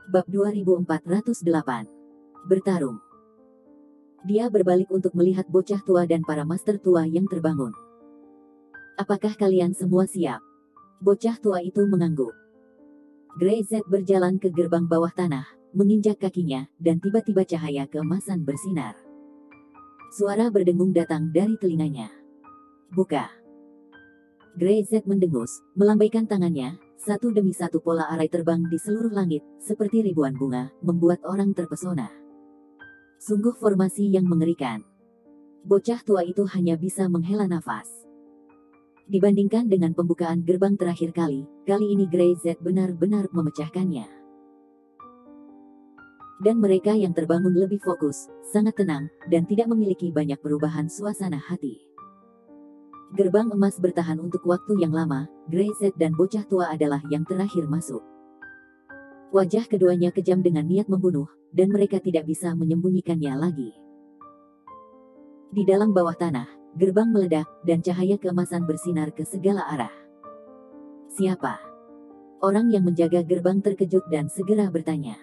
Bab 2408. Bertarung. Dia berbalik untuk melihat bocah tua dan para master tua yang terbangun. Apakah kalian semua siap? Bocah tua itu mengangguk. Grey Z berjalan ke gerbang bawah tanah, menginjak kakinya, dan tiba-tiba cahaya keemasan bersinar. Suara berdengung datang dari telinganya. Buka. Grey Z mendengus, melambaikan tangannya, satu demi satu pola arai terbang di seluruh langit, seperti ribuan bunga, membuat orang terpesona. Sungguh formasi yang mengerikan. Bocah tua itu hanya bisa menghela nafas. Dibandingkan dengan pembukaan gerbang terakhir kali ini Grey Z benar-benar memecahkannya. Dan mereka yang terbangun lebih fokus, sangat tenang, dan tidak memiliki banyak perubahan suasana hati. Gerbang emas bertahan untuk waktu yang lama, Grey Z dan bocah tua adalah yang terakhir masuk. Wajah keduanya kejam dengan niat membunuh, dan mereka tidak bisa menyembunyikannya lagi. Di dalam bawah tanah, gerbang meledak, dan cahaya keemasan bersinar ke segala arah. Siapa? Orang yang menjaga gerbang terkejut dan segera bertanya.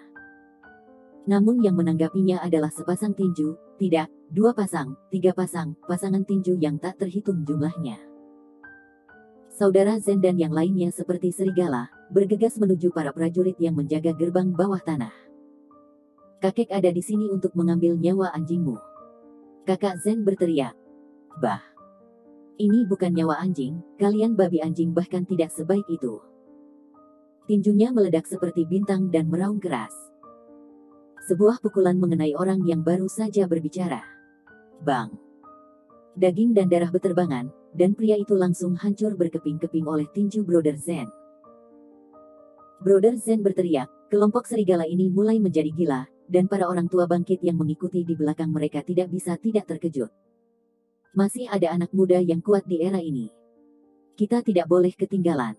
Namun yang menanggapinya adalah sepasang tinju, tidak, 2 pasang, 3 pasang, pasangan tinju yang tak terhitung jumlahnya. Saudara Zen dan yang lainnya seperti serigala, bergegas menuju para prajurit yang menjaga gerbang bawah tanah. Kakek ada di sini untuk mengambil nyawa anjingmu. Kakak Zen berteriak. Bah. Ini bukan nyawa anjing, kalian babi anjing bahkan tidak sebaik itu. Tinjunya meledak seperti bintang dan meraung keras. Sebuah pukulan mengenai orang yang baru saja berbicara. Bang. Daging dan darah beterbangan, dan pria itu langsung hancur berkeping-keping oleh tinju Brother Zen. Brother Zen berteriak, kelompok serigala ini mulai menjadi gila, dan para orang tua bangkit yang mengikuti di belakang mereka tidak bisa tidak terkejut. Masih ada anak muda yang kuat di era ini. Kita tidak boleh ketinggalan.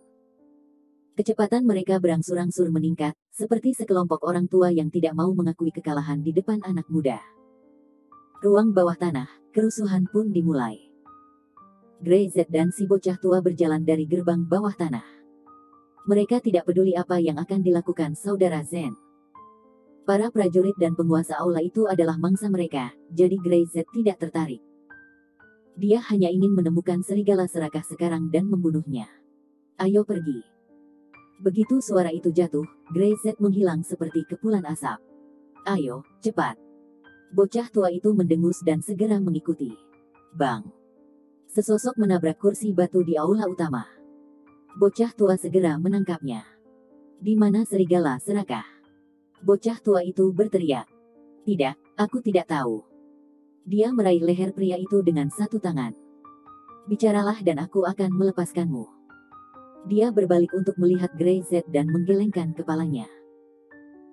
Kecepatan mereka berangsur-angsur meningkat, seperti sekelompok orang tua yang tidak mau mengakui kekalahan di depan anak muda. Ruang bawah tanah, kerusuhan pun dimulai. Grey Z dan si bocah tua berjalan dari gerbang bawah tanah. Mereka tidak peduli apa yang akan dilakukan saudara Zen. Para prajurit dan penguasa aula itu adalah mangsa mereka, jadi Grey Z tidak tertarik. Dia hanya ingin menemukan serigala serakah sekarang dan membunuhnya. Ayo pergi. Begitu suara itu jatuh, Grey Z menghilang seperti kepulan asap. Ayo, cepat. Bocah tua itu mendengus dan segera mengikuti. Bang. Sesosok menabrak kursi batu di aula utama. Bocah tua segera menangkapnya. Di mana serigala serakah? Bocah tua itu berteriak. Tidak, aku tidak tahu. Dia meraih leher pria itu dengan satu tangan. Bicaralah dan aku akan melepaskanmu. Dia berbalik untuk melihat Grey Z dan menggelengkan kepalanya.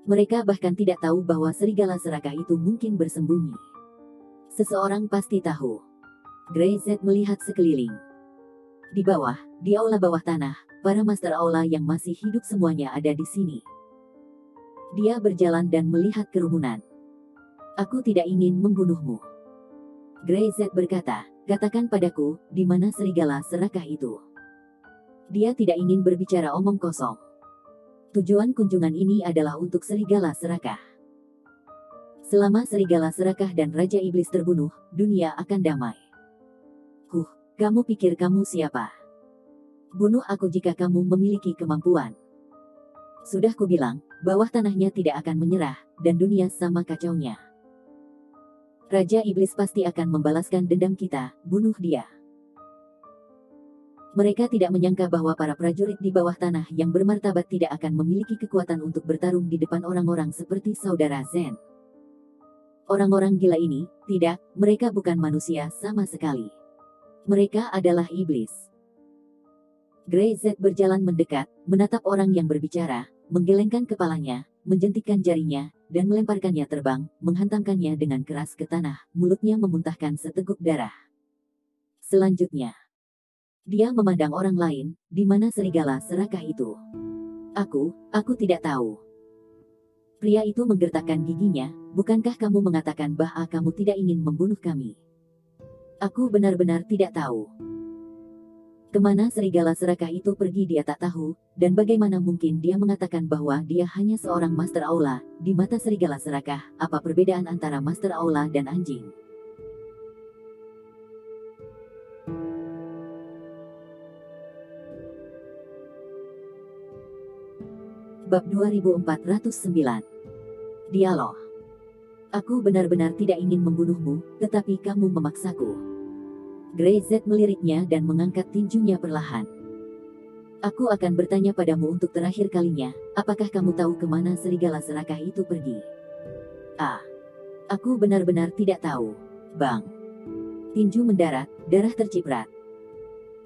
Mereka bahkan tidak tahu bahwa serigala serakah itu mungkin bersembunyi. Seseorang pasti tahu. Grey Z melihat sekeliling. Di bawah, di aula bawah tanah, para master aula yang masih hidup semuanya ada di sini. Dia berjalan dan melihat kerumunan. Aku tidak ingin membunuhmu. Grey Z berkata, katakan padaku, di mana serigala serakah itu? Dia tidak ingin berbicara omong kosong. Tujuan kunjungan ini adalah untuk serigala serakah. Selama serigala serakah dan Raja Iblis terbunuh, dunia akan damai. Kamu pikir kamu siapa? Bunuh aku jika kamu memiliki kemampuan. Sudah kubilang, bawah tanahnya tidak akan menyerah, dan dunia sama kacaunya. Raja Iblis pasti akan membalaskan dendam kita, bunuh dia. Mereka tidak menyangka bahwa para prajurit di bawah tanah yang bermartabat tidak akan memiliki kekuatan untuk bertarung di depan orang-orang seperti saudara Zen. Orang-orang gila ini, tidak, mereka bukan manusia sama sekali. Mereka adalah iblis. Grey Z berjalan mendekat, menatap orang yang berbicara, menggelengkan kepalanya, menjentikkan jarinya, dan melemparkannya terbang, menghantamkannya dengan keras ke tanah, mulutnya memuntahkan seteguk darah. Selanjutnya, dia memandang orang lain, di mana serigala serakah itu. Aku tidak tahu. Pria itu menggertakkan giginya, bukankah kamu mengatakan bahwa kamu tidak ingin membunuh kami? Aku benar-benar tidak tahu. Kemana serigala serakah itu pergi dia tak tahu, dan bagaimana mungkin dia mengatakan bahwa dia hanya seorang Master Aula. Di mata serigala serakah, apa perbedaan antara Master Aula dan anjing? Bab 2409. Dialog. Aku benar-benar tidak ingin membunuhmu, tetapi kamu memaksaku. Grey Z meliriknya dan mengangkat tinjunya perlahan. Aku akan bertanya padamu untuk terakhir kalinya, apakah kamu tahu kemana serigala serakah itu pergi? Ah, aku benar-benar tidak tahu. Bang. Tinju mendarat, darah terciprat.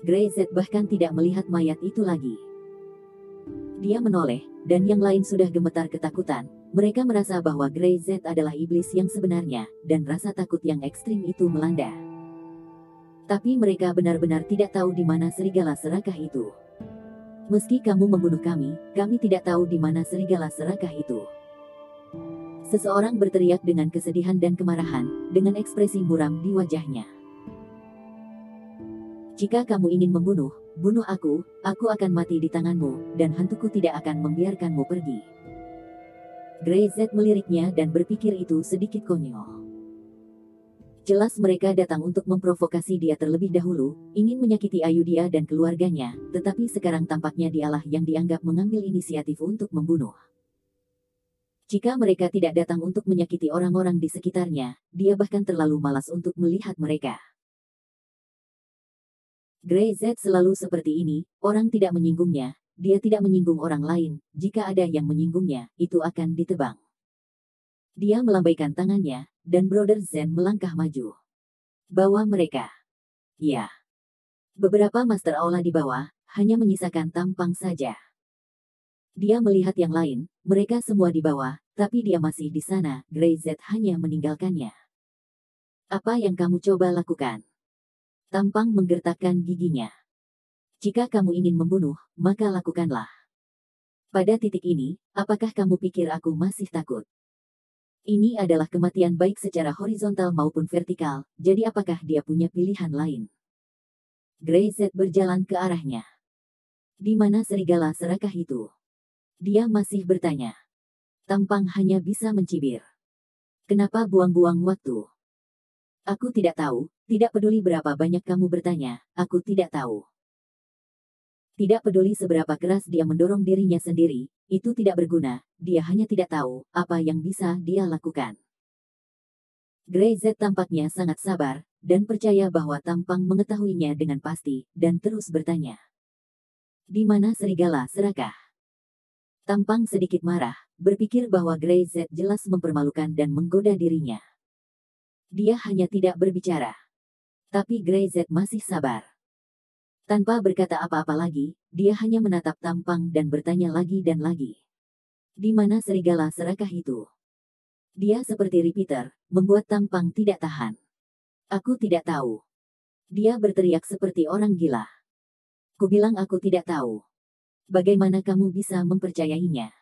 Grey Z bahkan tidak melihat mayat itu lagi. Dia menoleh, dan yang lain sudah gemetar ketakutan. Mereka merasa bahwa Grey Z adalah iblis yang sebenarnya, dan rasa takut yang ekstrim itu melanda. Tapi mereka benar-benar tidak tahu di mana serigala serakah itu. Meski kamu membunuh kami tidak tahu di mana serigala serakah itu. Seseorang berteriak dengan kesedihan dan kemarahan, dengan ekspresi muram di wajahnya. Jika kamu ingin membunuh, bunuh aku akan mati di tanganmu, dan hantuku tidak akan membiarkanmu pergi. Grey Z meliriknya dan berpikir itu sedikit konyol. Jelas mereka datang untuk memprovokasi dia terlebih dahulu, ingin menyakiti Ayudhya dan keluarganya, tetapi sekarang tampaknya dialah yang dianggap mengambil inisiatif untuk membunuh. Jika mereka tidak datang untuk menyakiti orang-orang di sekitarnya, dia bahkan terlalu malas untuk melihat mereka. Grey Z selalu seperti ini, orang tidak menyinggungnya, dia tidak menyinggung orang lain, jika ada yang menyinggungnya, itu akan ditebang. Dia melambaikan tangannya, dan Brother Zen melangkah maju. Bawa mereka. Ya. Beberapa Master Aula di bawah, hanya menyisakan tampang saja. Dia melihat yang lain, mereka semua di bawah, tapi dia masih di sana. Grey Z hanya meninggalkannya. Apa yang kamu coba lakukan? Tampang menggertakkan giginya. Jika kamu ingin membunuh, maka lakukanlah. Pada titik ini, apakah kamu pikir aku masih takut? Ini adalah kematian baik secara horizontal maupun vertikal, jadi apakah dia punya pilihan lain? Grey Z berjalan ke arahnya. Di mana serigala serakah itu? Dia masih bertanya. Tampang hanya bisa mencibir. Kenapa buang-buang waktu? Aku tidak tahu, tidak peduli berapa banyak kamu bertanya, aku tidak tahu. Tidak peduli seberapa keras dia mendorong dirinya sendiri, itu tidak berguna, dia hanya tidak tahu apa yang bisa dia lakukan. Grey Z tampaknya sangat sabar, dan percaya bahwa Tampang mengetahuinya dengan pasti, dan terus bertanya. Di mana serigala serakah? Tampang sedikit marah, berpikir bahwa Grey Z jelas mempermalukan dan menggoda dirinya. Dia hanya tidak berbicara. Tapi Grey Z masih sabar. Tanpa berkata apa-apa lagi, dia hanya menatap Tampang dan bertanya lagi dan lagi. Di mana serigala serakah itu? Dia seperti repeater, membuat Tampang tidak tahan. Aku tidak tahu. Dia berteriak seperti orang gila. Kubilang aku tidak tahu. Bagaimana kamu bisa mempercayainya?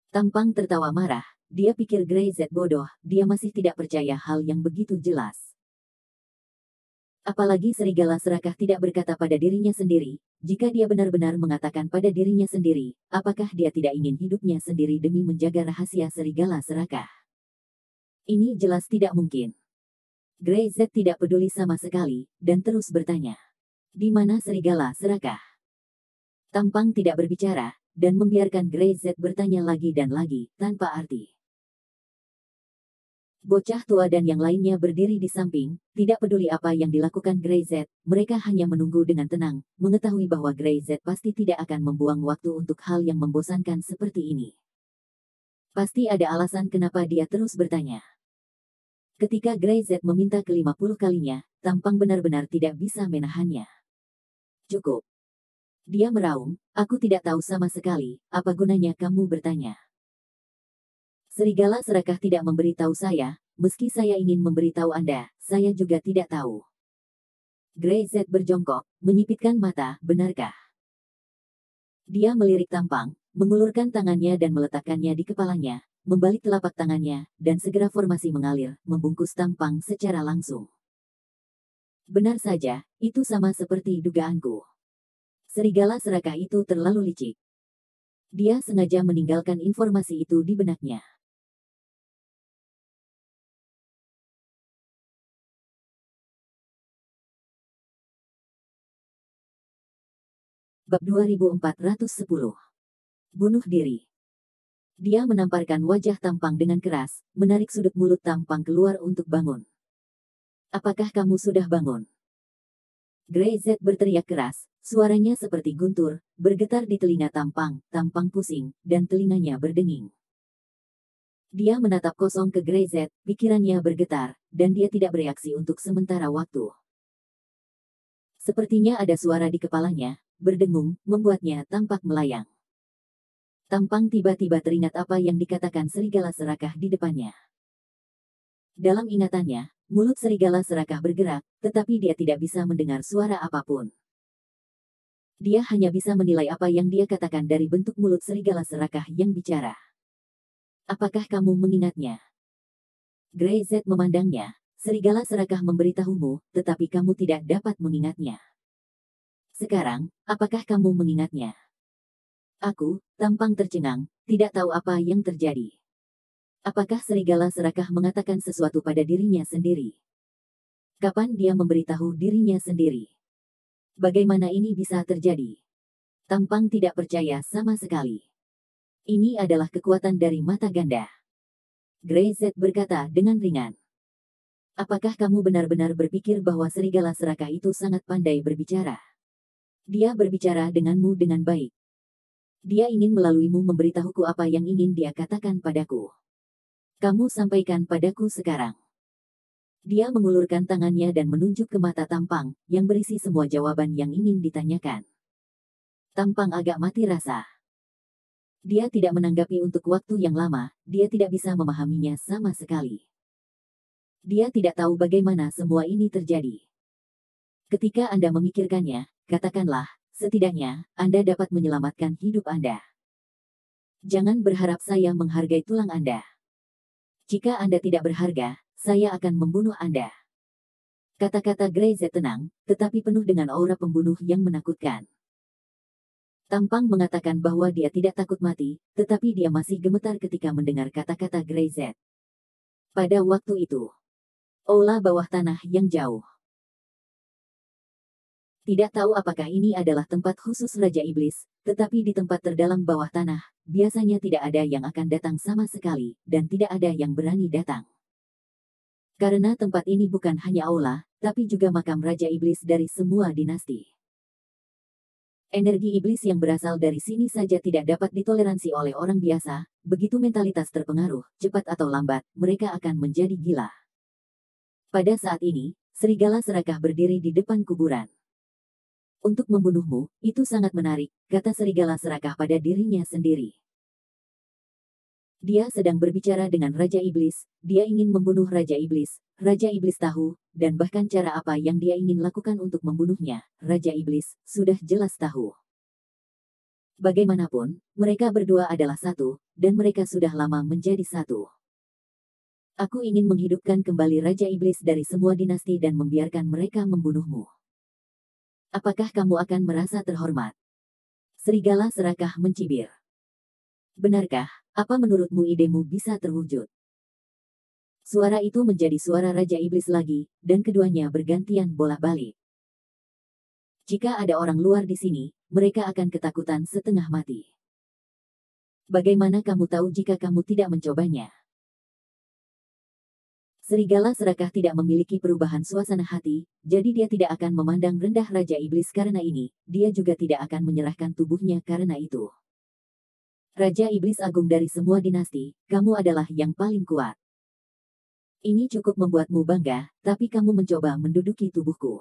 Tampang tertawa marah, dia pikir Grey Z bodoh, dia masih tidak percaya hal yang begitu jelas. Apalagi serigala serakah tidak berkata pada dirinya sendiri, jika dia benar-benar mengatakan pada dirinya sendiri, apakah dia tidak ingin hidupnya sendiri demi menjaga rahasia serigala serakah? Ini jelas tidak mungkin. Grey Z tidak peduli sama sekali, dan terus bertanya. Di mana serigala serakah? Tampang tidak berbicara, dan membiarkan Grey Z bertanya lagi dan lagi, tanpa arti. Bocah tua dan yang lainnya berdiri di samping, tidak peduli apa yang dilakukan Grey Z, mereka hanya menunggu dengan tenang, mengetahui bahwa Grey Z pasti tidak akan membuang waktu untuk hal yang membosankan seperti ini. Pasti ada alasan kenapa dia terus bertanya. Ketika Grey Z meminta ke-50 kalinya, Tampang benar-benar tidak bisa menahannya. Cukup. Dia meraung, aku tidak tahu sama sekali, apa gunanya kamu bertanya. Serigala serakah tidak memberitahu saya, meski saya ingin memberitahu Anda, saya juga tidak tahu. Grey Z berjongkok, menyipitkan mata, benarkah? Dia melirik Tampang, mengulurkan tangannya dan meletakkannya di kepalanya, membalik telapak tangannya, dan segera formasi mengalir, membungkus Tampang secara langsung. Benar saja, itu sama seperti dugaanku. Serigala serakah itu terlalu licik. Dia sengaja meninggalkan informasi itu di benaknya. Bab 2410. Bunuh diri. Dia menamparkan wajah tampang dengan keras, menarik sudut mulut tampang keluar untuk bangun. Apakah kamu sudah bangun? Grey Z berteriak keras, suaranya seperti guntur, bergetar di telinga tampang, tampang pusing, dan telinganya berdenging. Dia menatap kosong ke Grey Z, pikirannya bergetar, dan dia tidak bereaksi untuk sementara waktu. Sepertinya ada suara di kepalanya, berdengung, membuatnya tampak melayang. Tampang tiba-tiba teringat apa yang dikatakan serigala serakah di depannya. Dalam ingatannya, mulut serigala serakah bergerak, tetapi dia tidak bisa mendengar suara apapun. Dia hanya bisa menilai apa yang dia katakan dari bentuk mulut serigala serakah yang bicara. Apakah kamu mengingatnya? Grey Z memandangnya. Serigala serakah memberitahumu, tetapi kamu tidak dapat mengingatnya. Sekarang, apakah kamu mengingatnya? Aku, tampang tercengang, tidak tahu apa yang terjadi. Apakah serigala serakah mengatakan sesuatu pada dirinya sendiri? Kapan dia memberitahu dirinya sendiri? Bagaimana ini bisa terjadi? Tampang tidak percaya sama sekali. Ini adalah kekuatan dari mata ganda. Grey Z berkata dengan ringan. Apakah kamu benar-benar berpikir bahwa serigala serakah itu sangat pandai berbicara? Dia berbicara denganmu dengan baik. Dia ingin melaluimu memberitahuku apa yang ingin dia katakan padaku. Kamu sampaikan padaku sekarang. Dia mengulurkan tangannya dan menunjuk ke mata tampang, yang berisi semua jawaban yang ingin ditanyakan. Tampang agak mati rasa. Dia tidak menanggapi untuk waktu yang lama, dia tidak bisa memahaminya sama sekali. Dia tidak tahu bagaimana semua ini terjadi. Ketika Anda memikirkannya, katakanlah, setidaknya, Anda dapat menyelamatkan hidup Anda. Jangan berharap saya menghargai tulang Anda. Jika Anda tidak berharga, saya akan membunuh Anda. Kata-kata Grey Z tenang, tetapi penuh dengan aura pembunuh yang menakutkan. Tampang mengatakan bahwa dia tidak takut mati, tetapi dia masih gemetar ketika mendengar kata-kata Grey Z. Pada waktu itu, aula bawah tanah yang jauh. Tidak tahu apakah ini adalah tempat khusus Raja Iblis, tetapi di tempat terdalam bawah tanah, biasanya tidak ada yang akan datang sama sekali, dan tidak ada yang berani datang. Karena tempat ini bukan hanya aula, tapi juga makam Raja Iblis dari semua dinasti. Energi iblis yang berasal dari sini saja tidak dapat ditoleransi oleh orang biasa, begitu mentalitas terpengaruh, cepat atau lambat, mereka akan menjadi gila. Pada saat ini, serigala serakah berdiri di depan kuburan. Untuk membunuhmu, itu sangat menarik, kata serigala serakah pada dirinya sendiri. Dia sedang berbicara dengan Raja Iblis, dia ingin membunuh Raja Iblis, Raja Iblis tahu, dan bahkan cara apa yang dia ingin lakukan untuk membunuhnya, Raja Iblis, sudah jelas tahu. Bagaimanapun, mereka berdua adalah satu, dan mereka sudah lama menjadi satu. Aku ingin menghidupkan kembali Raja Iblis dari semua dinasti dan membiarkan mereka membunuhmu. Apakah kamu akan merasa terhormat? Serigala serakah mencibir. Benarkah, apa menurutmu idemu bisa terwujud? Suara itu menjadi suara Raja Iblis lagi, dan keduanya bergantian bolak-balik. Jika ada orang luar di sini, mereka akan ketakutan setengah mati. Bagaimana kamu tahu jika kamu tidak mencobanya? Serigala serakah tidak memiliki perubahan suasana hati, jadi dia tidak akan memandang rendah Raja Iblis karena ini, dia juga tidak akan menyerahkan tubuhnya karena itu. Raja Iblis Agung dari semua dinasti, kamu adalah yang paling kuat. Ini cukup membuatmu bangga, tapi kamu mencoba menduduki tubuhku.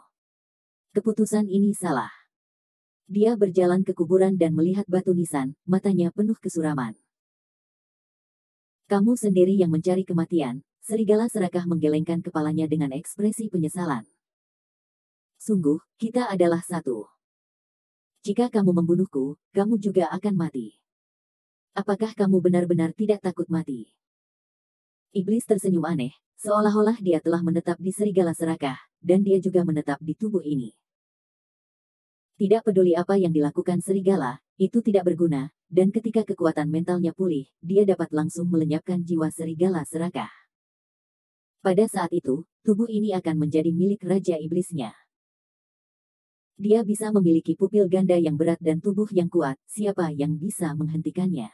Keputusan ini salah. Dia berjalan ke kuburan dan melihat batu nisan, matanya penuh kesuraman. Kamu sendiri yang mencari kematian. Serigala serakah menggelengkan kepalanya dengan ekspresi penyesalan. Sungguh, kita adalah satu. Jika kamu membunuhku, kamu juga akan mati. Apakah kamu benar-benar tidak takut mati? Iblis tersenyum aneh, Seolah-olah dia telah menetap di serigala serakah, dan dia juga menetap di tubuh ini. Tidak peduli apa yang dilakukan serigala, itu tidak berguna, dan ketika kekuatan mentalnya pulih, dia dapat langsung melenyapkan jiwa serigala serakah. Pada saat itu, tubuh ini akan menjadi milik Raja Iblisnya. Dia bisa memiliki pupil ganda yang berat dan tubuh yang kuat, siapa yang bisa menghentikannya?